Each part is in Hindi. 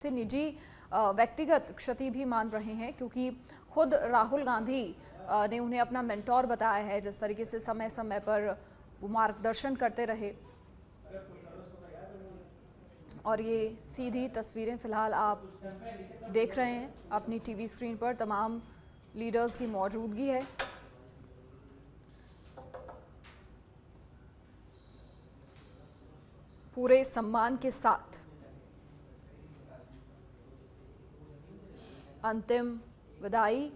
से निजी व्यक्तिगत क्षति भी मान रहे हैं, क्योंकि खुद राहुल गांधी ने उन्हें अपना मेंटोर बताया है। जिस तरीके से समय समय पर वो मार्गदर्शन करते रहे। और ये सीधी तस्वीरें फिलहाल आप देख रहे हैं अपनी टीवी स्क्रीन पर। तमाम लीडर्स की मौजूदगी है। पूरे सम्मान के साथ अंतिम विदाई।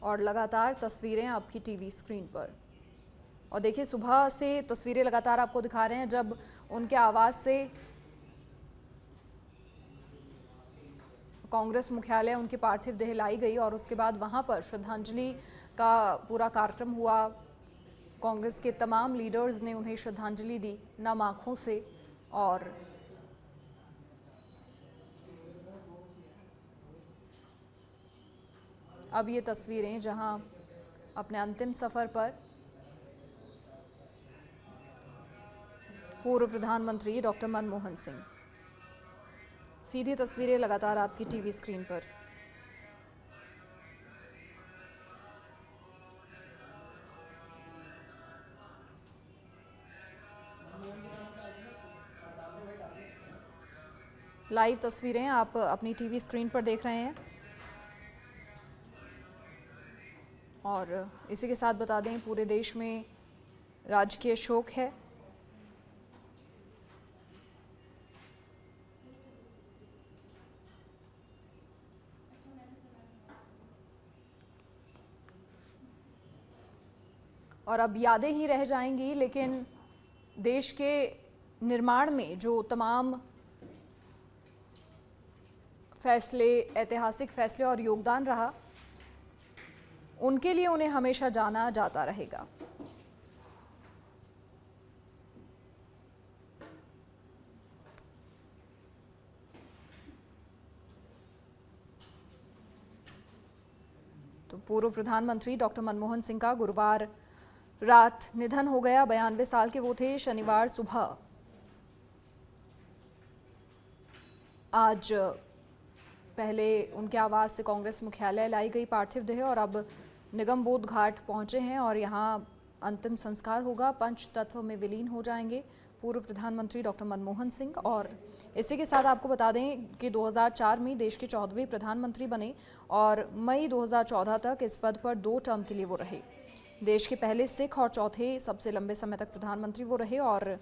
और लगातार तस्वीरें आपकी टीवी स्क्रीन पर। और देखिए, सुबह से तस्वीरें लगातार आपको दिखा रहे हैं जब उनके आवास से कांग्रेस मुख्यालय उनकी पार्थिव देह लाई गई और उसके बाद वहां पर श्रद्धांजलि का पूरा कार्यक्रम हुआ। कांग्रेस के तमाम लीडर्स ने उन्हें श्रद्धांजलि दी नम आंखों से। और अब ये तस्वीरें जहां अपने अंतिम सफर पर पूर्व प्रधानमंत्री डॉक्टर मनमोहन सिंह। सीधी तस्वीरें लगातार आपकी टीवी स्क्रीन पर। लाइव तस्वीरें आप अपनी टीवी स्क्रीन पर देख रहे हैं। और इसी के साथ बता दें, पूरे देश में राजकीय शोक है। और अब यादें ही रह जाएंगी, लेकिन देश के निर्माण में जो तमाम फैसले, ऐतिहासिक फैसले और योगदान रहा, उनके लिए उन्हें हमेशा जाना जाता रहेगा। तो पूर्व प्रधानमंत्री डॉक्टर मनमोहन सिंह का गुरुवार रात निधन हो गया। 92 साल के वो थे। शनिवार सुबह आज पहले उनके आवास से कांग्रेस मुख्यालय लाई गई पार्थिव देह और अब निगम बोध घाट पहुंचे हैं और यहां अंतिम संस्कार होगा। पंच तत्व में विलीन हो जाएंगे पूर्व प्रधानमंत्री डॉक्टर मनमोहन सिंह। और इसी के साथ आपको बता दें कि 2004 में देश के 14वें प्रधानमंत्री बने और मई 2014 तक इस पद पर 2 टर्म के लिए वो रहे। देश के पहले सिख और चौथे सबसे लंबे समय तक प्रधानमंत्री वो रहे और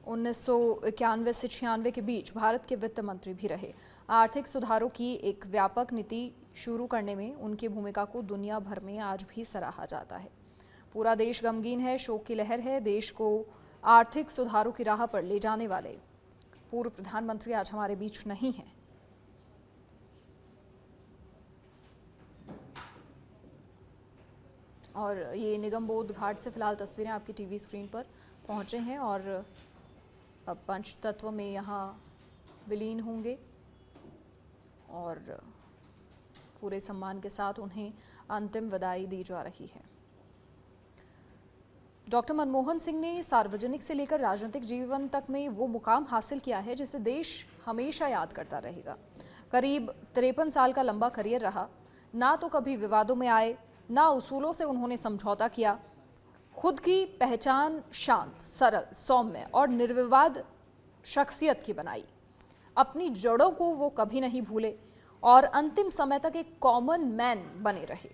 1991 से 96 के बीच भारत के वित्त मंत्री भी रहे। आर्थिक सुधारों की एक व्यापक नीति शुरू करने में उनकी भूमिका को दुनिया भर में आज भी सराहा जाता है। पूरा देश गमगीन है, शोक की लहर है। देश को आर्थिक सुधारों की राह पर ले जाने वाले पूर्व प्रधानमंत्री आज हमारे बीच नहीं हैं। और ये निगम बोध घाट से फिलहाल तस्वीरें आपकी टीवी स्क्रीन पर पहुंचे हैं और अब पंच तत्व में यहाँ विलीन होंगे और पूरे सम्मान के साथ उन्हें अंतिम विदाई दी जा रही है। डॉक्टर मनमोहन सिंह ने सार्वजनिक से लेकर राजनीतिक जीवन तक में वो मुकाम हासिल किया है जिसे देश हमेशा याद करता रहेगा। करीब 53 साल का लंबा करियर रहा। ना तो कभी विवादों में आए, ना उसूलों से उन्होंने समझौता किया। खुद की पहचान शांत, सरल, सौम्य और निर्विवाद शख्सियत की बनाई। अपनी जड़ों को वो कभी नहीं भूले और अंतिम समय तक एक कॉमन मैन बने रहे।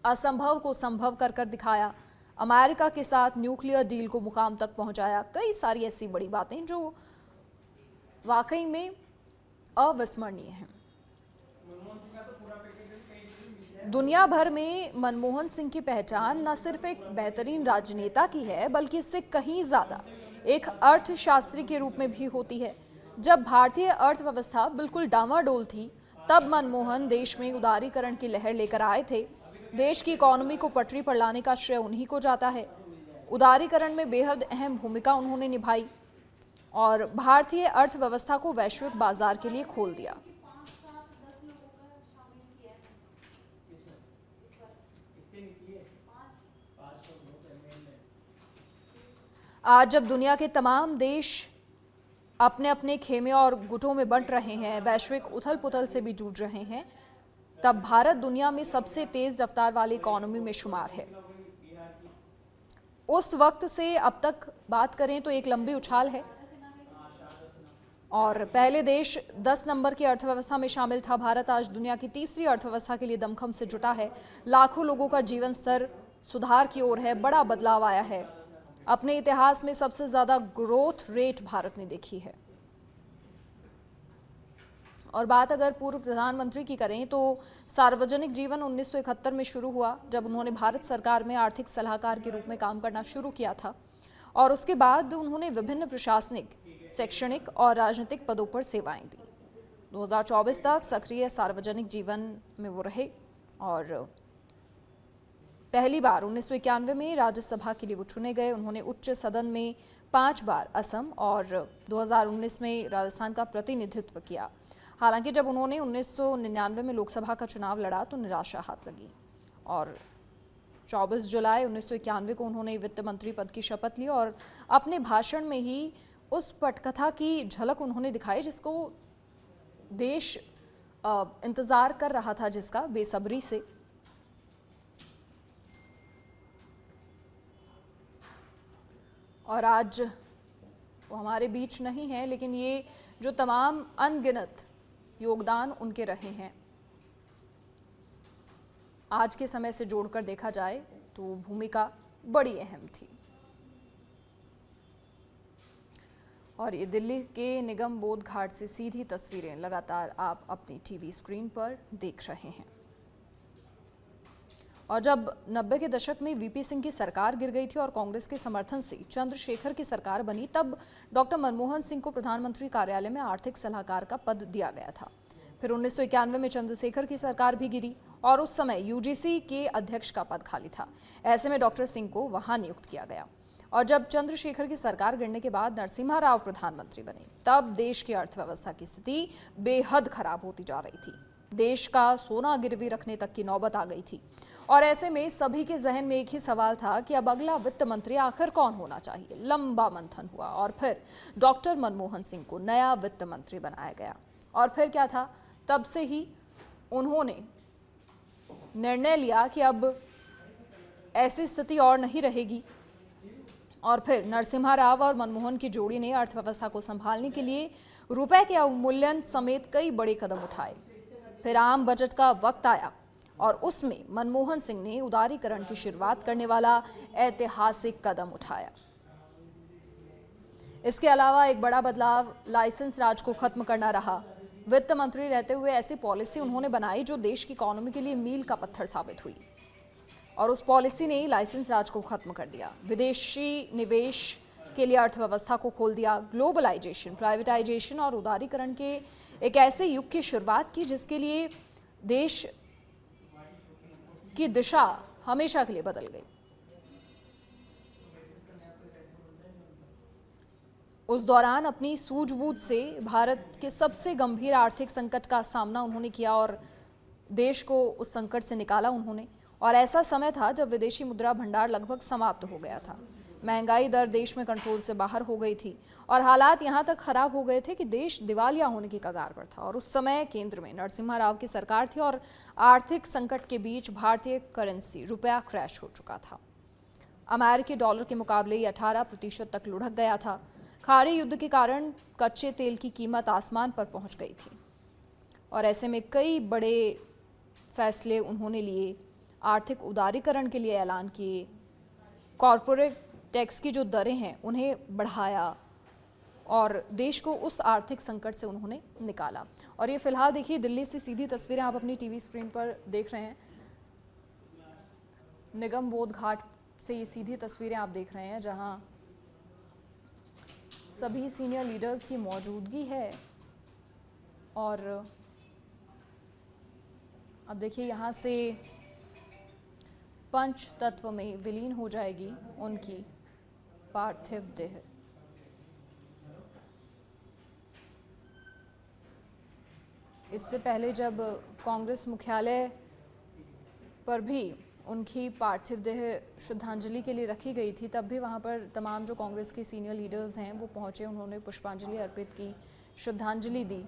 असंभव को संभव कर कर दिखाया। अमेरिका के साथ न्यूक्लियर डील को मुकाम तक पहुंचाया। कई सारी ऐसी बड़ी बातें जो वाकई में अविस्मरणीय हैं। दुनिया भर में मनमोहन सिंह की पहचान न सिर्फ एक बेहतरीन राजनेता की है, बल्कि इससे कहीं ज्यादा एक अर्थशास्त्री के रूप में भी होती है। जब भारतीय अर्थव्यवस्था बिल्कुल डामाडोल थी, तब मनमोहन देश में उदारीकरण की लहर लेकर आए थे। देश की इकोनॉमी को पटरी पर लाने का श्रेय उन्हीं को जाता है। उदारीकरण में बेहद अहम भूमिका उन्होंने निभाई और भारतीय अर्थव्यवस्था को वैश्विक बाजार के लिए खोल दिया। आज जब दुनिया के तमाम देश अपने अपने खेमे और गुटों में बंट रहे हैं, वैश्विक उथल पुथल से भी जूझ रहे हैं, तब भारत दुनिया में सबसे तेज रफ्तार वाली इकोनॉमी में शुमार है। उस वक्त से अब तक बात करें तो एक लंबी उछाल है और पहले देश 10 नंबर की अर्थव्यवस्था में शामिल था। भारत आज दुनिया की तीसरी अर्थव्यवस्था के लिए दमखम से जुटा है। लाखों लोगों का जीवन स्तर सुधार की ओर है, बड़ा बदलाव आया है। अपने इतिहास में सबसे ज्यादा ग्रोथ रेट भारत ने देखी है। और बात अगर पूर्व प्रधानमंत्री की करें तो सार्वजनिक जीवन 1971 में शुरू हुआ, जब उन्होंने भारत सरकार में आर्थिक सलाहकार के रूप में काम करना शुरू किया था और उसके बाद उन्होंने विभिन्न प्रशासनिक, शैक्षणिक और राजनीतिक पदों पर सेवाएं दी। 2024 तक सक्रिय सार्वजनिक जीवन में वो रहे और पहली बार 1991 में राज्यसभा के लिए वो चुने गए। उन्होंने उच्च सदन में 5 बार असम और 2019 में राजस्थान का प्रतिनिधित्व किया। हालांकि जब उन्होंने 1999 में लोकसभा का चुनाव लड़ा तो निराशा हाथ लगी और 24 जुलाई 1991 को उन्होंने वित्त मंत्री पद की शपथ ली और अपने भाषण में ही उस पटकथा की झलक उन्होंने दिखाई जिसको देश इंतजार कर रहा था, जिसका बेसब्री से। और आज वो हमारे बीच नहीं है, लेकिन ये जो तमाम अनगिनत योगदान उनके रहे हैं, आज के समय से जोड़कर देखा जाए तो भूमिका बड़ी अहम थी। और ये दिल्ली के निगम बोध घाट से सीधी तस्वीरें लगातार आप अपनी टीवी स्क्रीन पर देख रहे हैं। और जब 90 के दशक में वीपी सिंह की सरकार गिर गई थी और कांग्रेस के समर्थन से चंद्रशेखर की सरकार बनी, तब डॉक्टर मनमोहन सिंह को प्रधानमंत्री कार्यालय में आर्थिक सलाहकार का पद दिया गया था। फिर 1991 में चंद्रशेखर की सरकार भी गिरी और उस समय यूजीसी के अध्यक्ष का पद खाली था। ऐसे में डॉक्टर सिंह को वहां नियुक्त किया गया और जब चंद्रशेखर की सरकार गिरने के बाद नरसिम्हा राव प्रधानमंत्री बने, तब देश की अर्थव्यवस्था की स्थिति बेहद खराब होती जा रही थी। देश का सोना गिरवी रखने तक की नौबत आ गई थी और ऐसे में सभी के जहन में एक ही सवाल था कि अब अगला वित्त मंत्री आखिर कौन होना चाहिए। लंबा मंथन हुआ और फिर डॉक्टर मनमोहन सिंह को नया वित्त मंत्री बनाया गया। और फिर क्या था, तब से ही उन्होंने निर्णय लिया कि अब ऐसी स्थिति और नहीं रहेगी और फिर नरसिम्हा राव और मनमोहन की जोड़ी ने अर्थव्यवस्था को संभालने के लिए रुपए के अवमूल्यन समेत कई बड़े कदम उठाए। फिर आम बजट का वक्त आया और उसमें मनमोहन सिंह ने उदारीकरण की शुरुआत करने वाला ऐतिहासिक कदम उठाया। इसके अलावा एक बड़ा बदलाव लाइसेंस राज को खत्म करना रहा। वित्त मंत्री रहते हुए ऐसी पॉलिसी उन्होंने बनाई जो देश की इकोनॉमी के लिए मील का पत्थर साबित हुई और उस पॉलिसी ने लाइसेंस राज को खत्म कर दिया। विदेशी निवेश के लिए अर्थव्यवस्था को खोल दिया। ग्लोबलाइजेशन, प्राइवेटाइजेशन और उदारीकरण के एक ऐसे युग की शुरुआत की जिसके लिए देश की दिशा हमेशा के लिए बदल गई। उस दौरान अपनी सूझबूझ से भारत के सबसे गंभीर आर्थिक संकट का सामना उन्होंने किया और देश को उस संकट से निकाला उन्होंने। और ऐसा समय था जब विदेशी मुद्रा भंडार लगभग समाप्त हो गया था। महंगाई दर देश में कंट्रोल से बाहर हो गई थी और हालात यहां तक खराब हो गए थे कि देश दिवालिया होने की कगार पर था। और उस समय केंद्र में नरसिम्हा राव की सरकार थी और आर्थिक संकट के बीच भारतीय करेंसी रुपया क्रैश हो चुका था। अमेरिकी डॉलर के मुकाबले ये 18% तक लुढ़क गया था। खाड़ी युद्ध के कारण कच्चे तेल की कीमत आसमान पर पहुंच गई थी और ऐसे में कई बड़े फैसले उन्होंने लिए। आर्थिक उदारीकरण के लिए ऐलान किए, कॉरपोरेट टैक्स की जो दरें हैं उन्हें बढ़ाया और देश को उस आर्थिक संकट से उन्होंने निकाला। और ये फिलहाल देखिए दिल्ली से सीधी तस्वीरें आप अपनी टीवी स्क्रीन पर देख रहे हैं। निगम बोध घाट से ये सीधी तस्वीरें आप देख रहे हैं जहां सभी सीनियर लीडर्स की मौजूदगी है। और अब देखिए यहाँ से पंच तत्व में विलीन हो जाएगी उनकी पार्थिव देह। इससे पहले जब कांग्रेस मुख्यालय पर भी उनकी पार्थिव देह श्रद्धांजलि के लिए रखी गई थी, तब भी वहाँ पर तमाम जो कांग्रेस के सीनियर लीडर्स हैं वो पहुँचे, उन्होंने पुष्पांजलि अर्पित की, श्रद्धांजलि दी।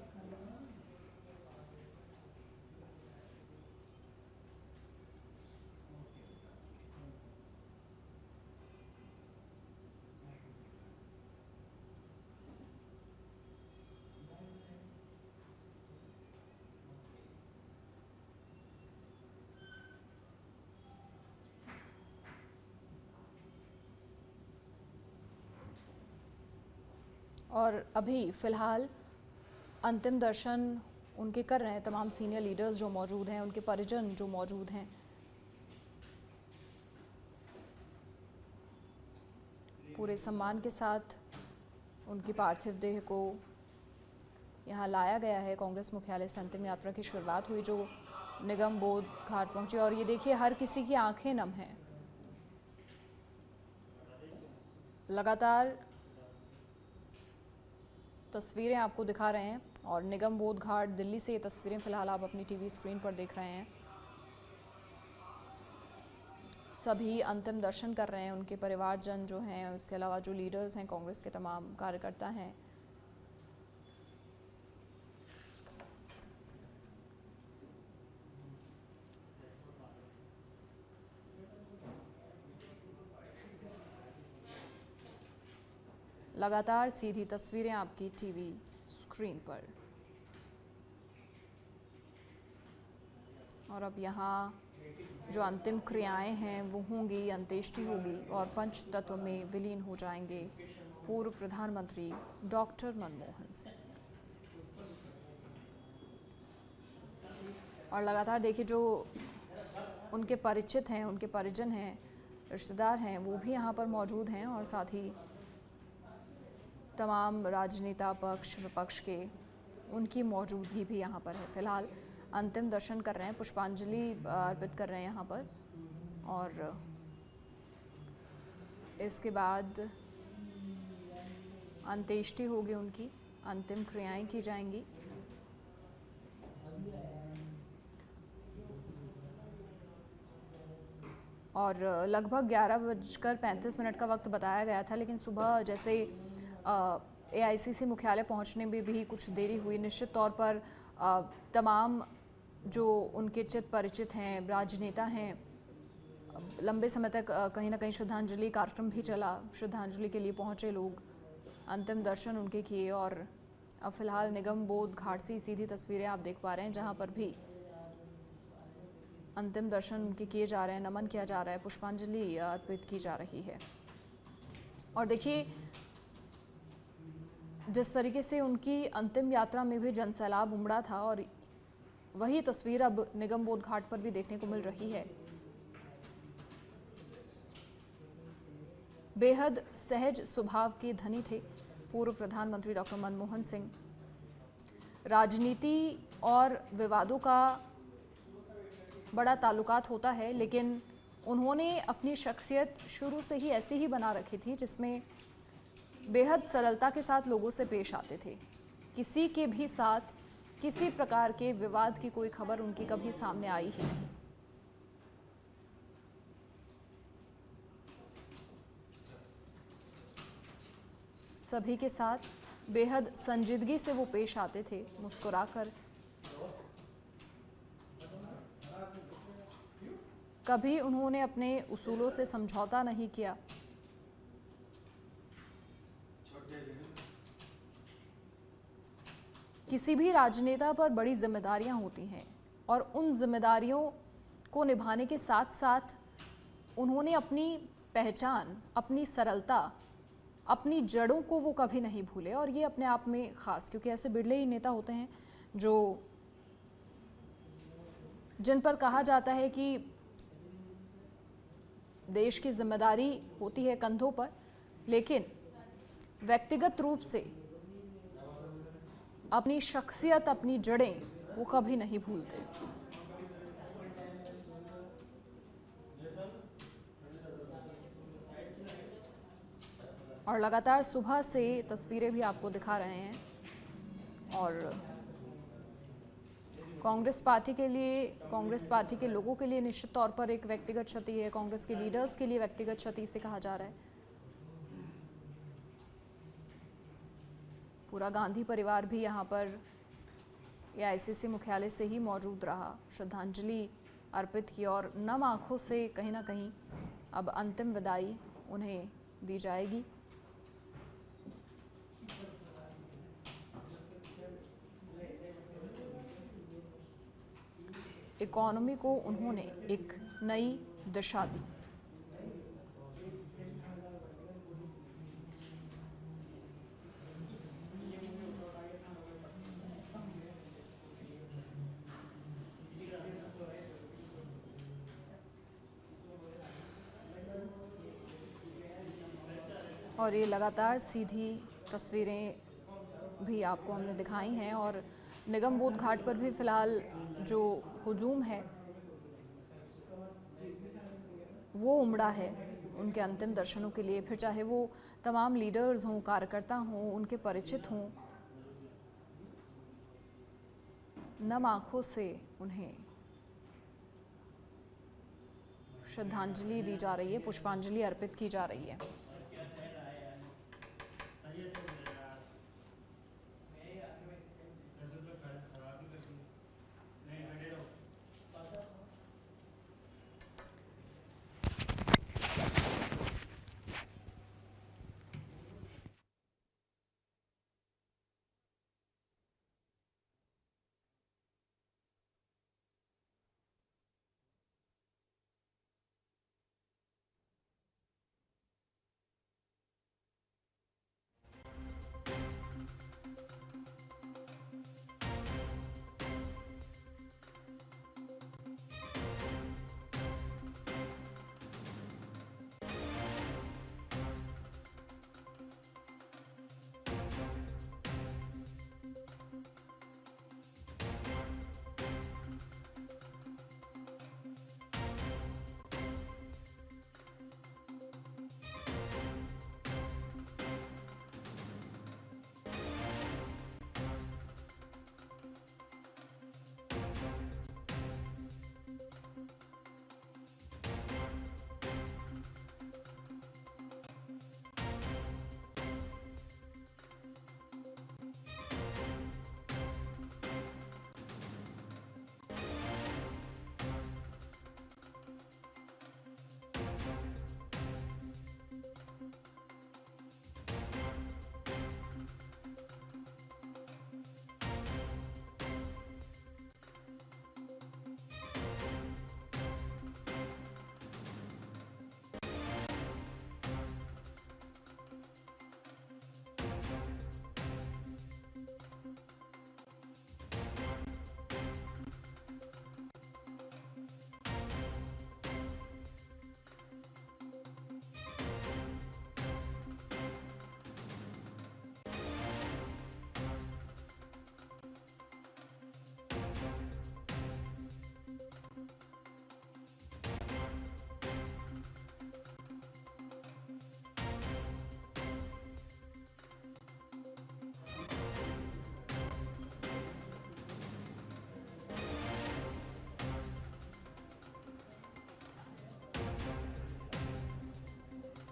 और अभी फ़िलहाल अंतिम दर्शन उनके कर रहे हैं तमाम सीनियर लीडर्स जो मौजूद हैं, उनके परिजन जो मौजूद हैं। पूरे सम्मान के साथ उनकी पार्थिव देह को यहाँ लाया गया है। कांग्रेस मुख्यालय से अंतिम यात्रा की शुरुआत हुई जो निगम बोध घाट पहुंचे, और ये देखिए हर किसी की आंखें नम हैं। लगातार तस्वीरें आपको दिखा रहे हैं, और निगम बोध घाट दिल्ली से ये तस्वीरें फिलहाल आप अपनी टीवी स्क्रीन पर देख रहे हैं। सभी अंतिम दर्शन कर रहे हैं, उनके परिवारजन जो हैं, उसके अलावा जो लीडर्स हैं, कांग्रेस के तमाम कार्यकर्ता हैं। लगातार सीधी तस्वीरें आपकी टीवी स्क्रीन पर। और अब यहाँ जो अंतिम क्रियाएं हैं वो होंगी, अंत्येष्टि होगी और पंच तत्व में विलीन हो जाएंगे पूर्व प्रधानमंत्री डॉक्टर मनमोहन सिंह। और लगातार देखिए जो उनके परिचित हैं, उनके परिजन हैं, रिश्तेदार हैं, वो भी यहाँ पर मौजूद हैं, और साथ ही तमाम राजनेता पक्ष विपक्ष के उनकी मौजूदगी भी यहाँ पर है। फिलहाल अंतिम दर्शन कर रहे हैं, पुष्पांजलि अर्पित कर रहे हैं यहाँ पर, और इसके बाद अंत्येष्टि होगी, उनकी अंतिम क्रियाएं की जाएंगी। और लगभग 11:35 का वक्त बताया गया था, लेकिन सुबह जैसे AICC मुख्यालय पहुंचने में भी कुछ देरी हुई। निश्चित तौर पर तमाम जो उनके चित परिचित हैं, राजनेता हैं, लंबे समय तक कहीं ना कहीं श्रद्धांजलि कार्यक्रम भी चला, श्रद्धांजलि के लिए पहुंचे लोग, अंतिम दर्शन उनके किए। और अब फिलहाल निगम बोध घाट से सीधी तस्वीरें आप देख पा रहे हैं, जहां पर भी अंतिम दर्शन उनके किए जा रहे हैं, नमन किया जा रहा है, पुष्पांजलि अर्पित की जा रही है। और देखिए जिस तरीके से उनकी अंतिम यात्रा में भी जनसैलाब उमड़ा था, और वही तस्वीर अब निगम बोध घाट पर भी देखने को मिल रही है। बेहद सहज स्वभाव के धनी थे पूर्व प्रधानमंत्री डॉक्टर मनमोहन सिंह। राजनीति और विवादों का बड़ा ताल्लुकात होता है, लेकिन उन्होंने अपनी शख्सियत शुरू से ही ऐसी ही बना रखी थी जिसमें बेहद सरलता के साथ लोगों से पेश आते थे। किसी के भी साथ किसी प्रकार के विवाद की कोई खबर उनकी कभी सामने आई ही नहीं। सभी के साथ बेहद संजीदगी से वो पेश आते थे, मुस्कुराकर। कभी उन्होंने अपने उसूलों से समझौता नहीं किया। किसी भी राजनेता पर बड़ी जिम्मेदारियां होती हैं, और उन जिम्मेदारियों को निभाने के साथ साथ उन्होंने अपनी पहचान, अपनी सरलता, अपनी जड़ों को वो कभी नहीं भूले। और ये अपने आप में ख़ास, क्योंकि ऐसे बिरले ही नेता होते हैं जो जिन पर कहा जाता है कि देश की जिम्मेदारी होती है कंधों पर, लेकिन व्यक्तिगत रूप से अपनी शख्सियत, अपनी जड़ें वो कभी नहीं भूलते। और लगातार सुबह से तस्वीरें भी आपको दिखा रहे हैं, और कांग्रेस पार्टी के लिए, कांग्रेस पार्टी के लोगों के लिए निश्चित तौर पर एक व्यक्तिगत क्षति है, कांग्रेस के लीडर्स के लिए व्यक्तिगत क्षति से कहा जा रहा है। पूरा गांधी परिवार भी यहाँ पर एआईसीसी मुख्यालय से ही मौजूद रहा, श्रद्धांजलि अर्पित की और नम आंखों से कहीं ना कहीं अब अंतिम विदाई उन्हें दी जाएगी। इकोनॉमी को उन्होंने एक नई दिशा दी। और ये लगातार सीधी तस्वीरें भी आपको हमने दिखाई हैं और निगम बोध घाट पर भी फिलहाल जो हुजूम है वो उमड़ा है उनके अंतिम दर्शनों के लिए, फिर चाहे वो तमाम लीडर्स हों, कार्यकर्ता हों, उनके परिचित हों, नम आंखों से उन्हें श्रद्धांजलि दी जा रही है, पुष्पांजलि अर्पित की जा रही है।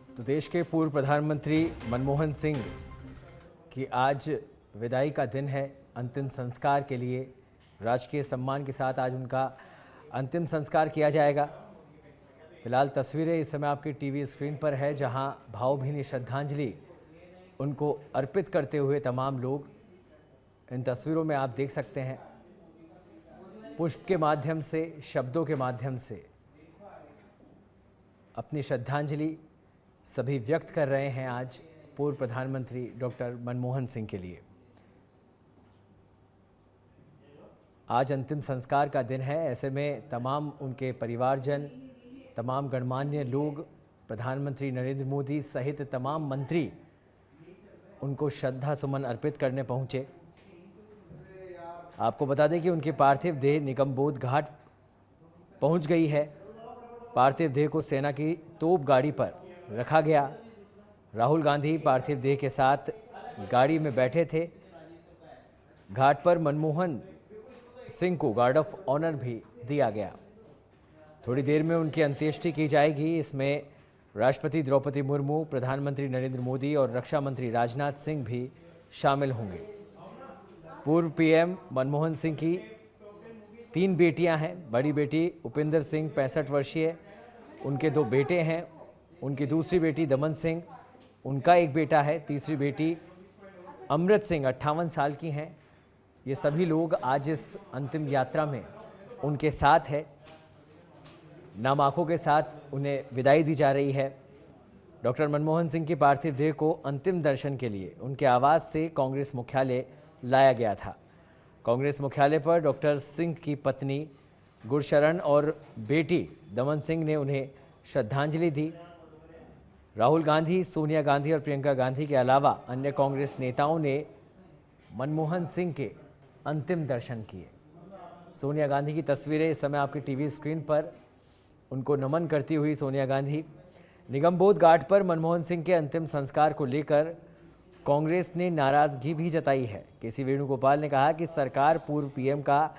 तो देश के पूर्व प्रधानमंत्री मनमोहन सिंह की आज विदाई का दिन है। अंतिम संस्कार के लिए राजकीय सम्मान के साथ आज उनका अंतिम संस्कार किया जाएगा। फिलहाल तस्वीरें इस समय आपकी टीवी स्क्रीन पर है, जहां भावभीनी श्रद्धांजलि उनको अर्पित करते हुए तमाम लोग इन तस्वीरों में आप देख सकते हैं। पुष्प के माध्यम से, शब्दों के माध्यम से अपनी श्रद्धांजलि सभी व्यक्त कर रहे हैं आज पूर्व प्रधानमंत्री डॉक्टर मनमोहन सिंह के लिए। आज अंतिम संस्कार का दिन है, ऐसे में तमाम उनके परिवारजन, तमाम गणमान्य लोग, प्रधानमंत्री नरेंद्र मोदी सहित तमाम मंत्री उनको श्रद्धा सुमन अर्पित करने पहुंचे। आपको बता दें कि उनकी पार्थिव देह निगम बोध घाट पहुंच गई है। पार्थिव देह को सेना की तोप गाड़ी पर रखा गया। राहुल गांधी पार्थिव देह के साथ गाड़ी में बैठे थे। घाट पर मनमोहन सिंह को गार्ड ऑफ ऑनर भी दिया गया। थोड़ी देर में उनकी अंत्येष्टि की जाएगी। इसमें राष्ट्रपति द्रौपदी मुर्मू, प्रधानमंत्री नरेंद्र मोदी और रक्षा मंत्री राजनाथ सिंह भी शामिल होंगे। पूर्व पीएम मनमोहन सिंह की 3 बेटियां हैं। बड़ी बेटी उपिंदर सिंह 65 वर्षीय, उनके 2 बेटे हैं। उनकी दूसरी बेटी दमन सिंह, उनका 1 बेटा है। तीसरी बेटी अमृत सिंह 58 साल की हैं। ये सभी लोग आज इस अंतिम यात्रा में उनके साथ है। नाम आंखों के साथ उन्हें विदाई दी जा रही है। डॉक्टर मनमोहन सिंह की पार्थिव देह को अंतिम दर्शन के लिए उनके आवास से कांग्रेस मुख्यालय लाया गया था। कांग्रेस मुख्यालय पर डॉक्टर सिंह की पत्नी गुरशरण और बेटी दमन सिंह ने उन्हें श्रद्धांजलि दी। राहुल गांधी, सोनिया गांधी और प्रियंका गांधी के अलावा अन्य कांग्रेस नेताओं ने मनमोहन सिंह के अंतिम दर्शन किए। सोनिया गांधी की तस्वीरें इस समय आपकी टीवी स्क्रीन पर। उनको नमन करती हुई सोनिया गांधी। निगमबोध घाट पर मनमोहन सिंह के अंतिम संस्कार को लेकर कांग्रेस ने नाराजगी भी जताई है। केसी वेणुगोपाल ने कहा कि सरकार पूर्व पीएम का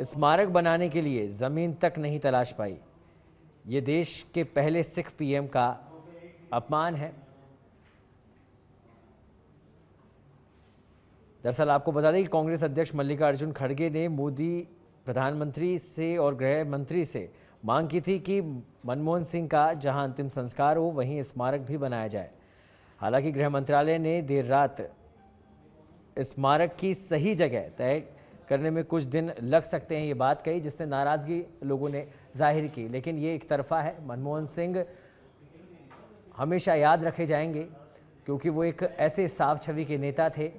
स्मारक बनाने के लिए जमीन तक नहीं तलाश पाई। ये देश के पहले सिख पीएम का अपमान है। दरअसल आपको बता दें कि कांग्रेस अध्यक्ष मल्लिकार्जुन खड़गे ने मोदी प्रधानमंत्री से और गृह मंत्री से मांग की थी कि मनमोहन सिंह का जहां अंतिम संस्कार हो वहीं स्मारक भी बनाया जाए। हालांकि गृह मंत्रालय ने देर रात स्मारक की सही जगह तय करने में कुछ दिन लग सकते हैं ये बात कही, जिससे नाराजगी लोगों ने जाहिर की। लेकिन ये एक तरफा है। मनमोहन सिंह हमेशा याद रखे जाएंगे क्योंकि वो एक ऐसे साफ छवि के नेता थे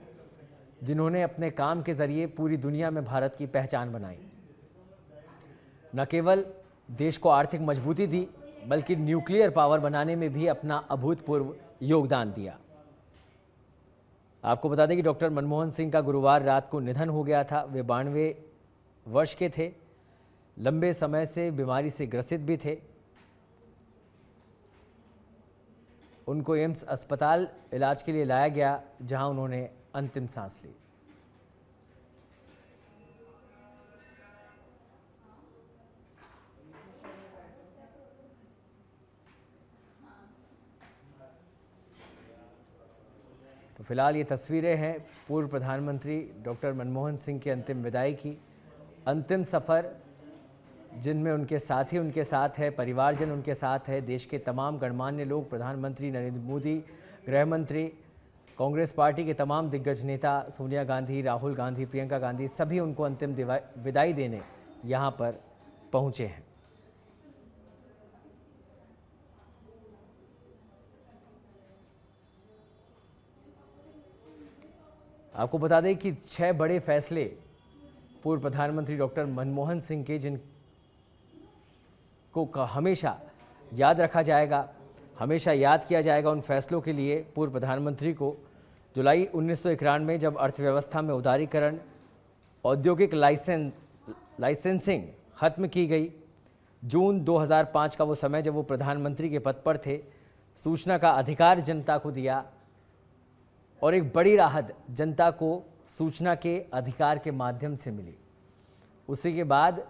जिन्होंने अपने काम के जरिए पूरी दुनिया में भारत की पहचान बनाई। न केवल देश को आर्थिक मजबूती दी बल्कि न्यूक्लियर पावर बनाने में भी अपना अभूतपूर्व योगदान दिया। आपको बता दें कि डॉक्टर मनमोहन सिंह का गुरुवार रात को निधन हो गया था। वे 92 वर्ष के थे। लंबे समय से बीमारी से ग्रसित भी थे। उनको एम्स अस्पताल इलाज के लिए लाया गया, जहां उन्होंने अंतिम सांस ली। तो फिलहाल ये तस्वीरें हैं पूर्व प्रधानमंत्री डॉक्टर मनमोहन सिंह की अंतिम विदाई की। अंतिम सफ़र जिनमें उनके साथी उनके साथ है, परिवारजन उनके साथ है, देश के तमाम गणमान्य लोग, प्रधानमंत्री नरेंद्र मोदी, गृह मंत्री, कांग्रेस पार्टी के तमाम दिग्गज नेता, सोनिया गांधी, राहुल गांधी, प्रियंका गांधी, सभी उनको अंतिम विदाई देने यहाँ पर पहुँचे हैं। आपको बता दें कि 6 बड़े फैसले पूर्व प्रधानमंत्री डॉक्टर मनमोहन सिंह के जिनको हमेशा याद रखा जाएगा, हमेशा याद किया जाएगा उन फैसलों के लिए पूर्व प्रधानमंत्री को। जुलाई 1991 में जब अर्थव्यवस्था में उदारीकरण, औद्योगिक लाइसेंसिंग खत्म की गई। जून 2005 का वो समय जब वो प्रधानमंत्री के पद पर थे। सूचना का अधिकार जनता को दिया और एक बड़ी राहत जनता को सूचना के अधिकार के माध्यम से मिली। उसी के बाद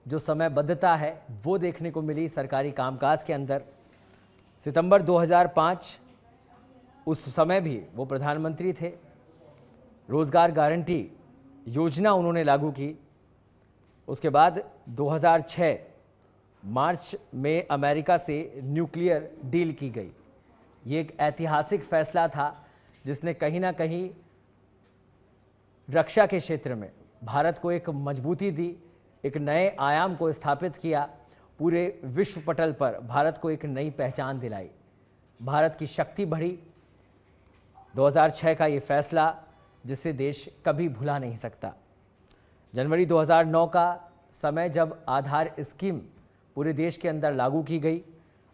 जो समयबद्धता है वो देखने को मिली सरकारी कामकाज के अंदर। सितंबर 2005 उस समय भी वो प्रधानमंत्री थे। रोजगार गारंटी योजना उन्होंने लागू की। उसके बाद 2006 मार्च में अमेरिका से न्यूक्लियर डील की गई। ये एक ऐतिहासिक फैसला था जिसने कहीं ना कहीं रक्षा के क्षेत्र में भारत को एक मजबूती दी, एक नए आयाम को स्थापित किया। पूरे विश्व पटल पर भारत को एक नई पहचान दिलाई, भारत की शक्ति बढ़ी। 2006 का ये फैसला जिसे देश कभी भुला नहीं सकता। जनवरी 2009 का समय जब आधार स्कीम पूरे देश के अंदर लागू की गई।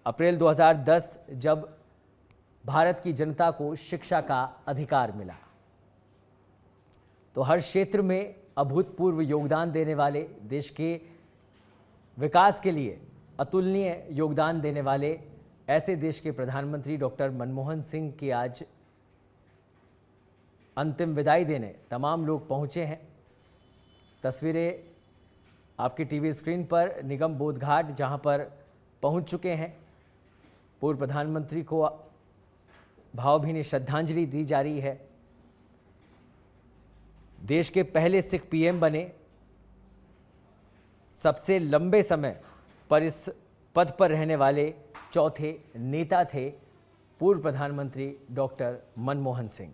अप्रैल 2010 जब भारत की जनता को शिक्षा का अधिकार मिला। तो हर क्षेत्र में अभूतपूर्व योगदान देने वाले, देश के विकास के लिए अतुलनीय योगदान देने वाले ऐसे देश के प्रधानमंत्री डॉक्टर मनमोहन सिंह की आज अंतिम विदाई देने तमाम लोग पहुंचे हैं। तस्वीरें आपकी टीवी स्क्रीन पर निगम बोध घाट जहां पर पहुंच चुके हैं। पूर्व प्रधानमंत्री को भावभीनी श्रद्धांजलि दी जा रही है। देश के पहले सिख पीएम बने, सबसे लंबे समय पर इस पद पर रहने वाले चौथे नेता थे पूर्व प्रधानमंत्री डॉक्टर मनमोहन सिंह।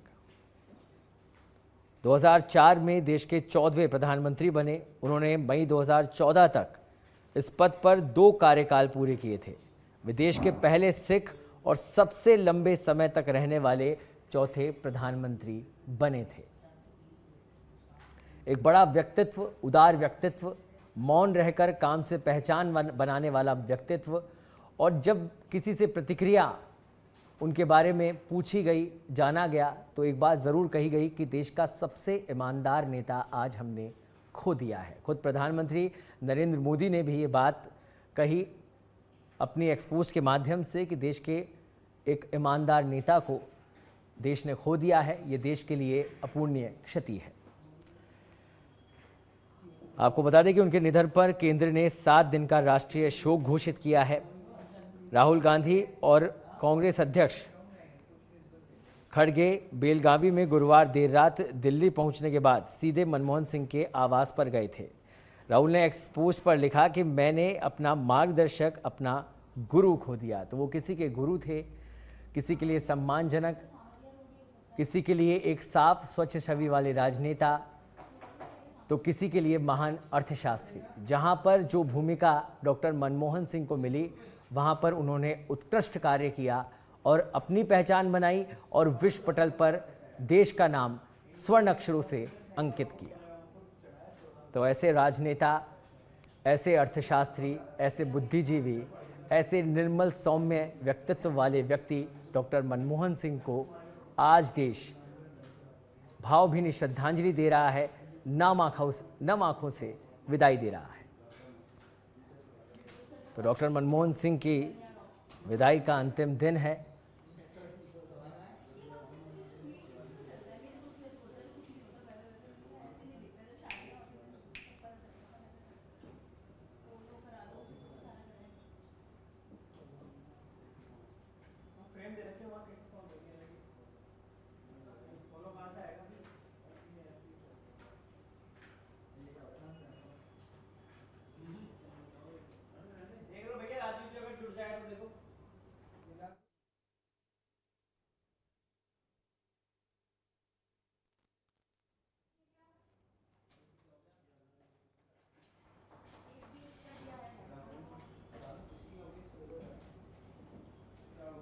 2004 में देश के 14वें प्रधानमंत्री बने। उन्होंने मई 2014 तक इस पद पर 2 कार्यकाल पूरे किए थे। वे देश के पहले सिख और सबसे लंबे समय तक रहने वाले चौथे प्रधानमंत्री बने थे। एक बड़ा व्यक्तित्व, उदार व्यक्तित्व, मौन रहकर काम से पहचान बनाने वाला व्यक्तित्व। और जब किसी से प्रतिक्रिया उनके बारे में पूछी गई, जाना गया, तो एक बात ज़रूर कही गई कि देश का सबसे ईमानदार नेता आज हमने खो दिया है। खुद प्रधानमंत्री नरेंद्र मोदी ने भी ये बात कही अपनी एक्सपोस्ट के माध्यम से कि देश के एक ईमानदार नेता को देश ने खो दिया है। ये देश के लिए अपूर्णीय क्षति है। आपको बता दें कि उनके निधन पर केंद्र ने 7 दिन का राष्ट्रीय शोक घोषित किया है। राहुल गांधी और कांग्रेस अध्यक्ष खड़गे बेलगावी में गुरुवार देर रात दिल्ली पहुंचने के बाद सीधे मनमोहन सिंह के आवास पर गए थे। राहुल ने एक्स पोस्ट पर लिखा कि मैंने अपना मार्गदर्शक, अपना गुरु खो दिया। तो वो किसी के गुरु थे, किसी के लिए सम्मानजनक, किसी के लिए एक साफ स्वच्छ छवि वाले राजनेता, तो किसी के लिए महान अर्थशास्त्री। जहां पर जो भूमिका डॉक्टर मनमोहन सिंह को मिली, वहां पर उन्होंने उत्कृष्ट कार्य किया और अपनी पहचान बनाई और विश्व पटल पर देश का नाम स्वर्ण अक्षरों से अंकित किया। तो ऐसे राजनेता, ऐसे अर्थशास्त्री, ऐसे बुद्धिजीवी, ऐसे निर्मल सौम्य व्यक्तित्व वाले व्यक्ति डॉक्टर मनमोहन सिंह को आज देश भावभीनी श्रद्धांजलि दे रहा है, नम आंखों से विदाई दे रहा है। तो डॉक्टर मनमोहन सिंह की विदाई का अंतिम दिन है।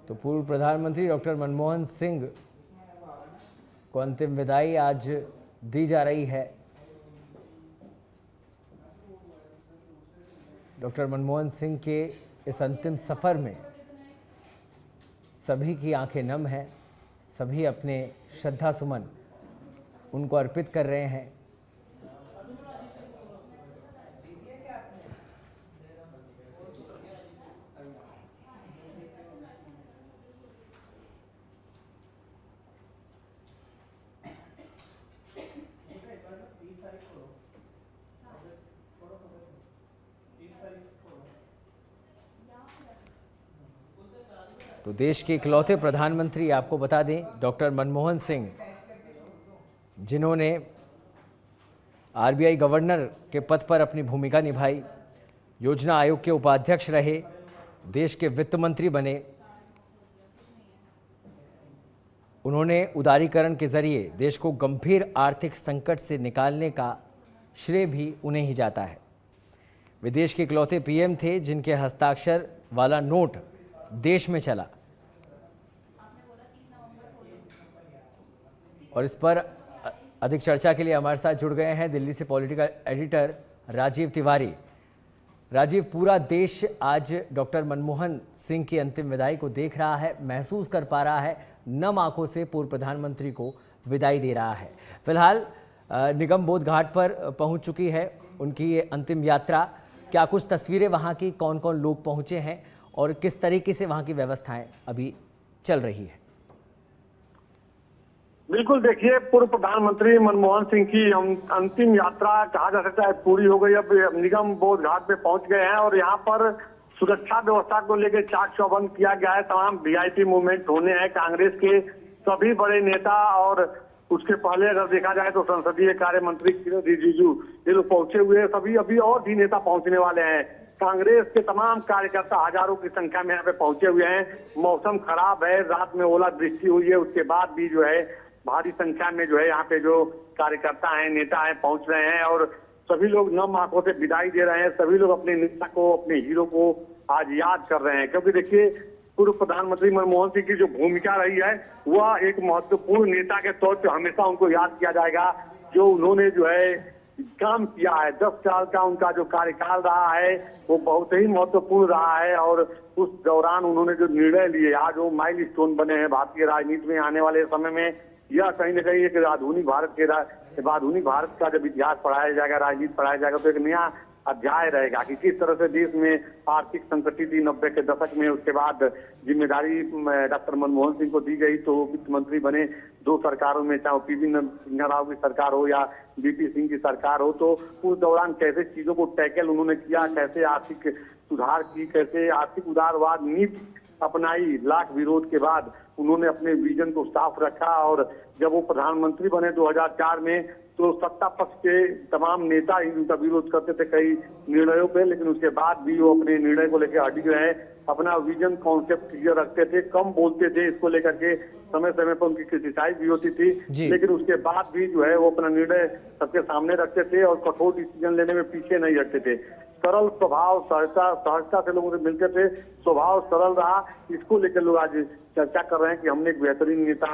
तो पूर्व प्रधानमंत्री डॉक्टर मनमोहन सिंह को अंतिम विदाई आज दी जा रही है। डॉक्टर मनमोहन सिंह के इस अंतिम सफ़र में सभी की आंखें नम हैं, सभी अपने श्रद्धा सुमन उनको अर्पित कर रहे हैं। तो देश के इकलौते प्रधानमंत्री, आपको बता दें, डॉक्टर मनमोहन सिंह, जिन्होंने आरबीआई गवर्नर के पद पर अपनी भूमिका निभाई, योजना आयोग के उपाध्यक्ष रहे, देश के वित्त मंत्री बने। उन्होंने उदारीकरण के जरिए देश को गंभीर आर्थिक संकट से निकालने का श्रेय भी उन्हें ही जाता है। वे देश के इकलौते पीएम थे जिनके हस्ताक्षर वाला नोट देश में चला। और इस पर अधिक चर्चा के लिए हमारे साथ जुड़ गए हैं दिल्ली से पॉलिटिकल एडिटर राजीव तिवारी। राजीव, पूरा देश आज डॉक्टर मनमोहन सिंह की अंतिम विदाई को देख रहा है, महसूस कर पा रहा है, नम आंखों से पूर्व प्रधानमंत्री को विदाई दे रहा है। फिलहाल निगम बोध घाट पर पहुंच चुकी है उनकी ये अंतिम यात्रा। क्या कुछ तस्वीरें वहां की, कौन कौन लोग पहुंचे हैं और किस तरीके से वहां की व्यवस्थाएं अभी चल रही है? बिल्कुल, देखिए पूर्व प्रधानमंत्री मनमोहन सिंह की अंतिम यात्रा कहा जा सकता है पूरी हो गई। अब निगम बोध घाट पे पहुंच गए हैं और यहाँ पर सुरक्षा व्यवस्था को लेकर चाक चौबंद किया गया है। तमाम वीआईपी मूवमेंट होने हैं। कांग्रेस के सभी बड़े नेता और उसके पहले अगर देखा जाए तो संसदीय कार्य मंत्री किरण रिजिजू ये लोग पहुंचे हुए हैं। सभी अभी और भी नेता पहुंचने वाले हैं। कांग्रेस के तमाम कार्यकर्ता हजारों की संख्या में यहाँ पे पहुंचे हुए हैं। मौसम खराब है, रात में ओलावृष्टि हुई है, उसके बाद भी जो है भारी संख्या में जो है यहाँ पे जो कार्यकर्ता हैं, नेता हैं, पहुंच रहे हैं और सभी लोग नम आंखों से विदाई दे रहे हैं। सभी लोग अपने नेता को, अपने हीरो को आज याद कर रहे हैं, क्योंकि देखिए पूर्व प्रधानमंत्री मनमोहन सिंह की जो भूमिका रही है वह एक महत्वपूर्ण नेता के तौर पर हमेशा उनको याद किया जाएगा। जो उन्होंने जो है काम किया है, 10 साल का उनका जो कार्यकाल रहा है वो बहुत ही महत्वपूर्ण रहा है और उस दौरान उन्होंने जो निर्णय लिए आज वो माइलस्टोन बने हैं भारतीय राजनीति में। आने वाले समय में यह कहीं न कहीं एक आधुनिक भारत का जब इतिहास पढ़ाया जाएगा, राजनीति पढ़ाया जाएगा तो एक नया अध्याय रहेगा कि किस तरह से देश में आर्थिक संकट थी 90 के दशक में। उसके बाद जिम्मेदारी डॉक्टर मनमोहन सिंह को दी गई तो वित्त मंत्री बने 2 सरकारों में, चाहे पीवी नरसिम्हा राव की सरकार हो या वीपी सिंह की सरकार हो। तो उस दौरान कैसे चीजों को टैकल उन्होंने किया, कैसे आर्थिक सुधार की, कैसे आर्थिक उदारवाद नीति अपनाई। लाख विरोध के बाद उन्होंने अपने विजन को साफ रखा और जब वो प्रधानमंत्री बने 2004 में तो सत्ता पक्ष के तमाम नेता ही उनका विरोध करते थे कई निर्णयों पे, लेकिन उसके बाद भी वो अपने निर्णय को लेकर अडिग रहे। अपना विजन कॉन्सेप्ट क्लियर रखते थे, कम बोलते थे, इसको लेकर के समय समय पर उनकी क्रिटिसाइज भी होती थी, लेकिन उसके बाद भी जो है वो अपना निर्णय सबके सामने रखते थे और कठोर डिसीजन लेने में पीछे नहीं हटते थे। सरल स्वभाव, सहजता से लोगों से मिलते थे, स्वभाव सरल रहा। इसको लेकर लोग आज चर्चा कर रहे हैं कि हमने एक बेहतरीन नेता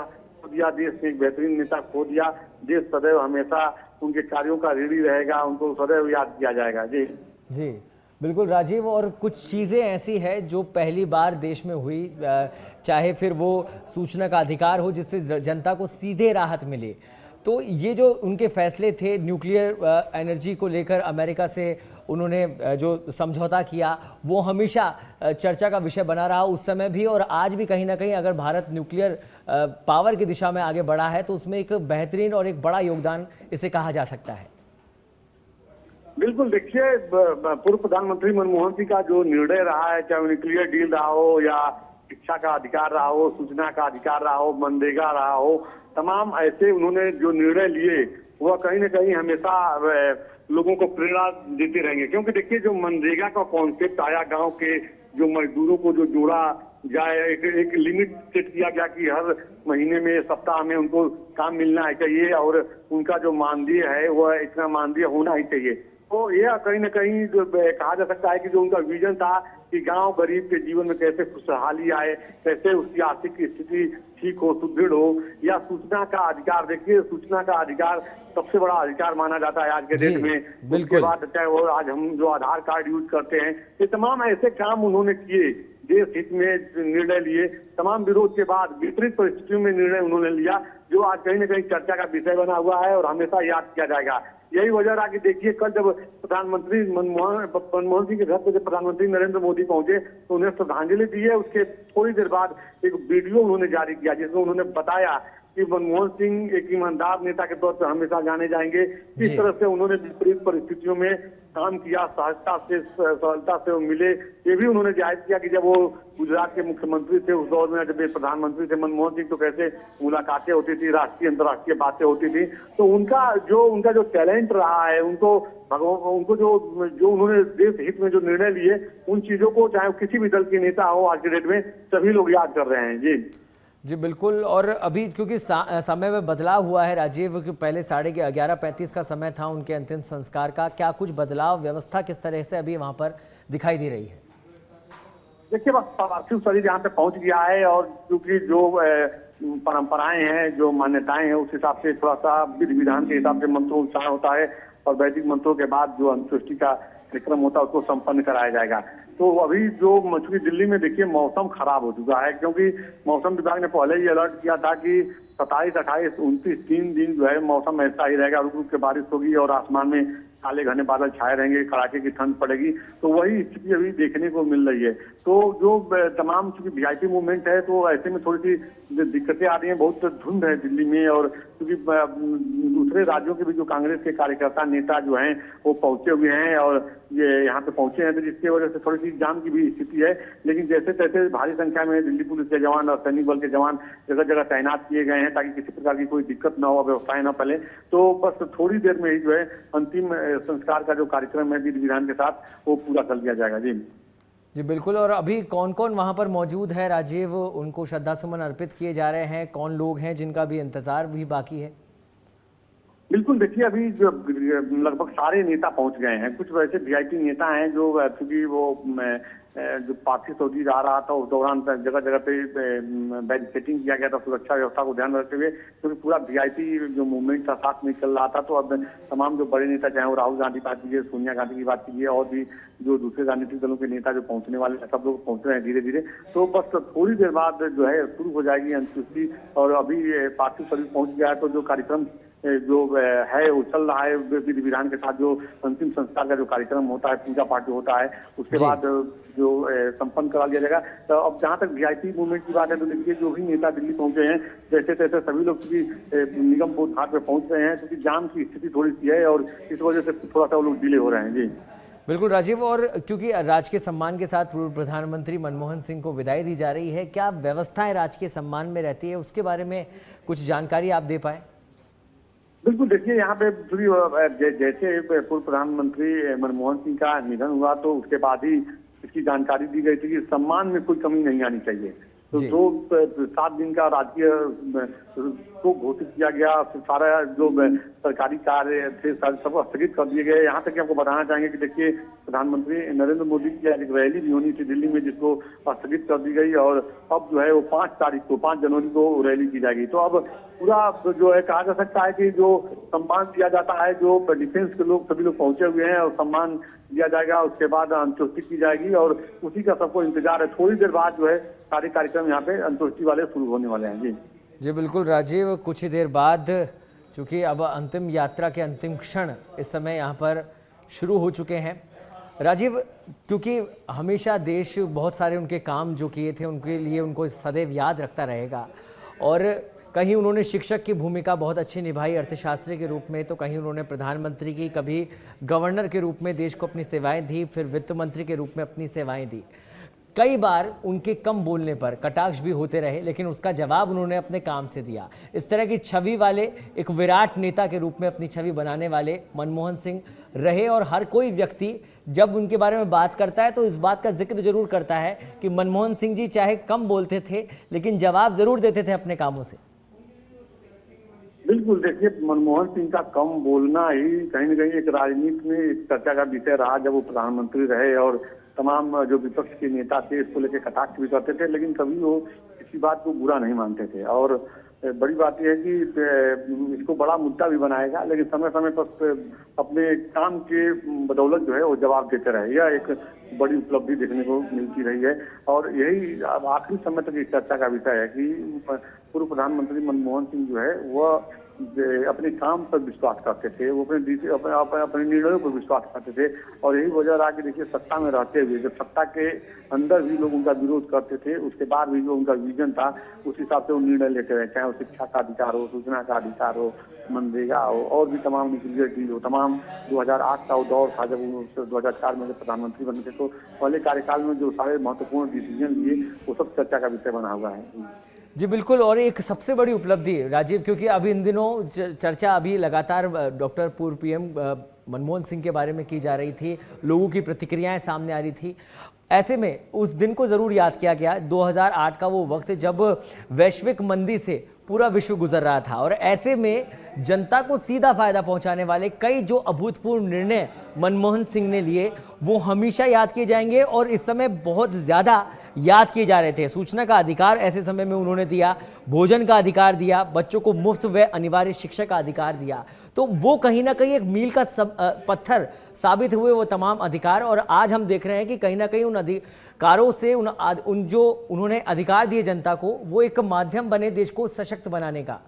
खो दिया, देश ने एक बेहतरीन नेता खो दिया। देश सदैव हमेशा उनके कार्यों का ऋणी रहेगा, उनको सदैव याद किया जाएगा। जी जी बिल्कुल राजीव, और कुछ चीज़ें ऐसी है जो पहली बार देश में हुई, चाहे फिर वो सूचना का अधिकार हो जिससे जनता को सीधे राहत मिले। तो ये जो उनके फैसले थे न्यूक्लियर एनर्जी को लेकर अमेरिका से उन्होंने जो समझौता किया वो हमेशा चर्चा का विषय बना रहा उस समय भी और आज भी। कहीं ना कहीं अगर भारत न्यूक्लियर पावर की दिशा में आगे बढ़ा है तो उसमें एक बेहतरीन और एक बड़ा योगदान इसे कहा जा सकता है। बिल्कुल, देखिए पूर्व प्रधानमंत्री मनमोहन सिंह का जो निर्णय रहा है, चाहे न्यूक्लियर डील रहा हो या शिक्षा का अधिकार रहा हो, सूचना का अधिकार रहा हो, मनरेगा रहा हो, तमाम ऐसे उन्होंने जो निर्णय लिए वह कहीं न कहीं हमेशा लोगों को प्रेरणा देते रहेंगे। क्योंकि देखिए जो मनरेगा का कॉन्सेप्ट आया, गांव के जो मजदूरों को जो जोड़ा जाए, एक लिमिट सेट किया गया कि हर महीने में, सप्ताह में उनको काम मिलना चाहिए और उनका जो मानदेय है वह इतना मानदेय होना ही चाहिए। तो यह कहीं न कहीं जो कहा जा सकता है कि जो उनका विजन था कि गांव गरीब के जीवन में कैसे खुशहाली आए, कैसे उसकी आर्थिक स्थिति ठीक हो, सुदृढ़ हो, या सूचना का अधिकार। देखिए सूचना का अधिकार सबसे बड़ा अधिकार माना जाता है आज के डेट में। उसके बाद चाहे वो आज हम जो आधार कार्ड यूज करते हैं, ये तमाम ऐसे काम उन्होंने किए, देश हित में निर्णय लिए, तमाम विरोध के बाद विपरीत परिस्थितियों में निर्णय उन्होंने लिया जो आज कहीं न कहीं चर्चा का विषय बना हुआ है और हमेशा याद किया जाएगा। यही वजह रहा कि देखिए कल जब प्रधानमंत्री मनमोहन सिंह के घर पर जब प्रधानमंत्री नरेंद्र मोदी पहुंचे तो उन्हें श्रद्धांजलि दी है। उसके थोड़ी देर बाद एक वीडियो उन्होंने जारी किया जिसमें उन्होंने बताया कि मनमोहन सिंह एक ईमानदार नेता के तौर पर हमेशा जाने जाएंगे। किस तरह से उन्होंने विपरीत परिस्थितियों में काम किया, सहजता से, सरलता से वो मिले। ये भी उन्होंने जाहिर किया कि जब वो गुजरात के मुख्यमंत्री थे उस दौर में, जब ये प्रधानमंत्री थे मनमोहन सिंह, तो कैसे मुलाकातें होती थी, राष्ट्रीय अंतर्राष्ट्रीय बातें होती थी। तो उनका जो टैलेंट रहा है, उनको जो उन्होंने देश हित में जो निर्णय लिए, उन चीजों को चाहे किसी भी दल के नेता हो आज के डेट में सभी लोग याद कर रहे हैं। जी बिल्कुल, और अभी क्योंकि समय में बदलाव हुआ है राजीव, कि पहले 11:35 का समय था उनके अंतिम संस्कार का, क्या कुछ बदलाव, व्यवस्था किस तरह से अभी वहां पर दिखाई दे रही है? देखिए बस पार्थिव शरीर यहाँ पे पहुंच गया है और क्योंकि जो परंपराएं हैं, जो मान्यताएं हैं, उस हिसाब से थोड़ा सा विधि विधान के हिसाब से मंत्रोच्चारण होता है और वैदिक मंत्रों के बाद जो अंत्येष्टि का कार्यक्रम होता है उसको संपन्न कराया जाएगा। तो अभी जो चूंकि दिल्ली में देखिए मौसम खराब हो चुका है, क्योंकि मौसम विभाग ने पहले ही अलर्ट किया था कि 27, 28, 29 3 दिन जो है मौसम ऐसा ही रहेगा, रुक रुक के बारिश होगी और आसमान में काले घने बादल छाए रहेंगे, कड़ाके की ठंड पड़ेगी, तो वही स्थिति अभी देखने को मिल रही है। तो जो तमाम चूंकि वीआईपी मूवमेंट है, तो ऐसे में थोड़ी सी दिक्कतें आ रही हैं। बहुत धुंध है दिल्ली में, और क्योंकि दूसरे राज्यों के भी जो कांग्रेस के कार्यकर्ता नेता जो हैं वो पहुंचे हुए हैं और ये यहाँ पे पहुंचे हैं, तो जिसकी वजह से थोड़ी सी जाम की भी स्थिति है। लेकिन जैसे तैसे भारी संख्या में दिल्ली पुलिस के जवान और सैनिक बल के जवान जगह जगह तैनात किए गए हैं, ताकि किसी प्रकार की कोई दिक्कत न हो, व्यवस्थाएं न फैले। तो बस थोड़ी देर में ही जो है अंतिम संस्कार का जो कार्यक्रम है विधि विधान के साथ, वो पूरा कर लिया जाएगा। जी बिल्कुल। और अभी कौन कौन वहाँ पर मौजूद है राजीव, उनको श्रद्धासुमन अर्पित किए जा रहे हैं, कौन लोग हैं जिनका भी इंतजार भी बाकी है? बिल्कुल, देखिए अभी जो लगभग सारे नेता पहुंच गए हैं। कुछ वैसे वीआईपी नेता हैं जो क्योंकि वो जो पार्थिव सऊदी जा रहा था उस दौरान जगह जगह पे बैरिकेडिंग किया गया था सुरक्षा व्यवस्था को ध्यान में रखते हुए, क्योंकि पूरा वीआईपी जो मूवमेंट था साथ में चल रहा था। तो अब तमाम जो बड़े नेता, चाहे वो राहुल गांधी की बात कीजिए, सोनिया गांधी की बात कीजिए, और भी जो दूसरे राजनीतिक दलों के नेता जो पहुंचने वाले हैं, सब लोग पहुंच रहे हैं धीरे धीरे। तो बस थोड़ी देर बाद जो है शुरू हो जाएगी अंत्येष्टि, और अभी पार्थिव शरीर पहुंच गया है। तो जो कार्यक्रम जो है वो चल रहा है विधि विधान के साथ। जो अंतिम संस्कार का जो कार्यक्रम होता है, पूजा पाठ जो होता है, उसके बाद जो संपन्न करा लिया जाएगा। तो अब जहां तक वीआईपी मूवमेंट की बात है, तो देखिए जो भी नेता दिल्ली पहुंचे हैं, जैसे तैसे सभी लोग निगम बोध घाट पे पहुंच रहे हैं, क्योंकि जाम की स्थिति थोड़ी सी है और इस वजह से थोड़ा सा वो लोग डिले हो रहे हैं। जी बिल्कुल राजीव। और क्योंकि राजकीय सम्मान के साथ पूर्व प्रधानमंत्री मनमोहन सिंह को विदाई दी जा रही है, क्या व्यवस्थाएं राजकीय सम्मान में रहती है, उसके बारे में कुछ जानकारी आप दे पाए? बिल्कुल, देखिए यहाँ पे जैसे पूर्व प्रधानमंत्री मनमोहन सिंह का निधन हुआ, तो उसके बाद ही इसकी जानकारी दी गई थी कि सम्मान में कोई कमी नहीं आनी चाहिए। तो जो 7 दिन का राजकीय को घोषित किया गया, सारा जो सरकारी कार्य थे सब स्थगित कर दिए गए। यहाँ तक कि आपको बताना चाहेंगे कि देखिए प्रधानमंत्री नरेंद्र मोदी की एक रैली भी होनी थी दिल्ली में, जिसको स्थगित कर दी गई, और अब जो है वो 5 जनवरी को रैली की जाएगी। तो अब पूरा जो है कहा जा सकता है कि जो सम्मान दिया जाता है, जो डिफेंस के लोग सभी लोग पहुंचे हुए हैं और सम्मान दिया जाएगा, उसके बाद अंत्येष्टि की जाएगी, और उसी का सबको इंतजार है। थोड़ी देर बाद जो है सारे कार्यक्रम यहाँ पे अंत्येष्टि वाले शुरू होने वाले हैं। जी बिल्कुल राजीव, कुछ ही देर बाद चूँकि अब अंतिम यात्रा के अंतिम क्षण इस समय यहाँ पर शुरू हो चुके हैं। राजीव, क्योंकि हमेशा देश बहुत सारे उनके काम जो किए थे उनके लिए उनको सदैव याद रखता रहेगा, और कहीं उन्होंने शिक्षक की भूमिका बहुत अच्छी निभाई अर्थशास्त्री के रूप में, तो कहीं उन्होंने प्रधानमंत्री की, कभी गवर्नर के रूप में देश को अपनी सेवाएं दी, फिर वित्त मंत्री के रूप में अपनी सेवाएं दी। कई बार उनके कम बोलने पर कटाक्ष भी होते रहे, लेकिन उसका जवाब उन्होंने अपने काम से दिया। इस तरह की छवि वाले एक विराट नेता के रूप में अपनी छवि बनाने वाले मनमोहन सिंह रहे, और हर कोई व्यक्ति जब उनके बारे में बात करता है तो इस बात का जिक्र जरूर करता है कि मनमोहन सिंह जी चाहे कम बोलते थे, लेकिन जवाब जरूर देते थे अपने कामों से। बिल्कुल, देखिए मनमोहन सिंह का कम बोलना ही कहीं न कहीं एक राजनीति में एक चर्चा का विषय रहा जब वो प्रधानमंत्री रहे, और तमाम जो विपक्ष के नेता थे इसको लेकर कटाक्ष भी करते थे, लेकिन कभी वो किसी बात को बुरा नहीं मानते थे। और बड़ी बात यह है कि इसको बड़ा मुद्दा भी बनाएगा, लेकिन समय समय पर अपने काम के बदौलत जो है वो जवाब देते रहे। यह एक बड़ी उपलब्धि देखने को मिलती रही है, और यही अब आखिरी समय तक इस चर्चा का विषय है कि पूर्व प्रधानमंत्री मनमोहन सिंह जो है वह अपने काम पर विश्वास करते थे, वो अपने निर्णयों पर विश्वास करते थे, और यही वजह रहा कि देखिए सत्ता में रहते हुए जब सत्ता के अंदर भी लोग उनका विरोध करते थे, उसके बाद भी जो उनका विजन था उस हिसाब से वो निर्णय लेते रहे, चाहे वो शिक्षा का अधिकार हो, सूचना का अधिकार हो, मनरेगा हो, और भी तमाम न्यूक्लियर डील हो, तमाम 2008 का वो दौर था जब वो 2004 में जब प्रधानमंत्री बने थे, तो पहले कार्यकाल में जो सारे महत्वपूर्ण डिसीजन लिए वो सब चर्चा का विषय बना हुआ है। जी बिल्कुल। और एक सबसे बड़ी उपलब्धि राजीव, क्योंकि अभी इन दिनों चर्चा अभी लगातार डॉक्टर पूर्व पीएम मनमोहन सिंह के बारे में की जा रही थी, लोगों की प्रतिक्रियाएं सामने आ रही थी, ऐसे में उस दिन को ज़रूर याद किया गया, 2008 का वो वक्त जब वैश्विक मंदी से पूरा विश्व गुजर रहा था, और ऐसे में जनता को सीधा फायदा पहुंचाने वाले कई जो अभूतपूर्व निर्णय मनमोहन सिंह ने लिए वो हमेशा याद किए जाएंगे, और इस समय बहुत ज़्यादा याद किए जा रहे थे। सूचना का अधिकार ऐसे समय में उन्होंने दिया, भोजन का अधिकार दिया, बच्चों को मुफ्त व अनिवार्य शिक्षा का अधिकार दिया, तो वो कहीं ना कहीं एक मील का पत्थर साबित हुए वो तमाम अधिकार। और आज हम देख रहे हैं कि कहीं ना कहीं उन अधिकारों से उन जो उन्होंने अधिकार दिए जनता को, वो एक माध्यम बने देश को सशक्त बनाने का।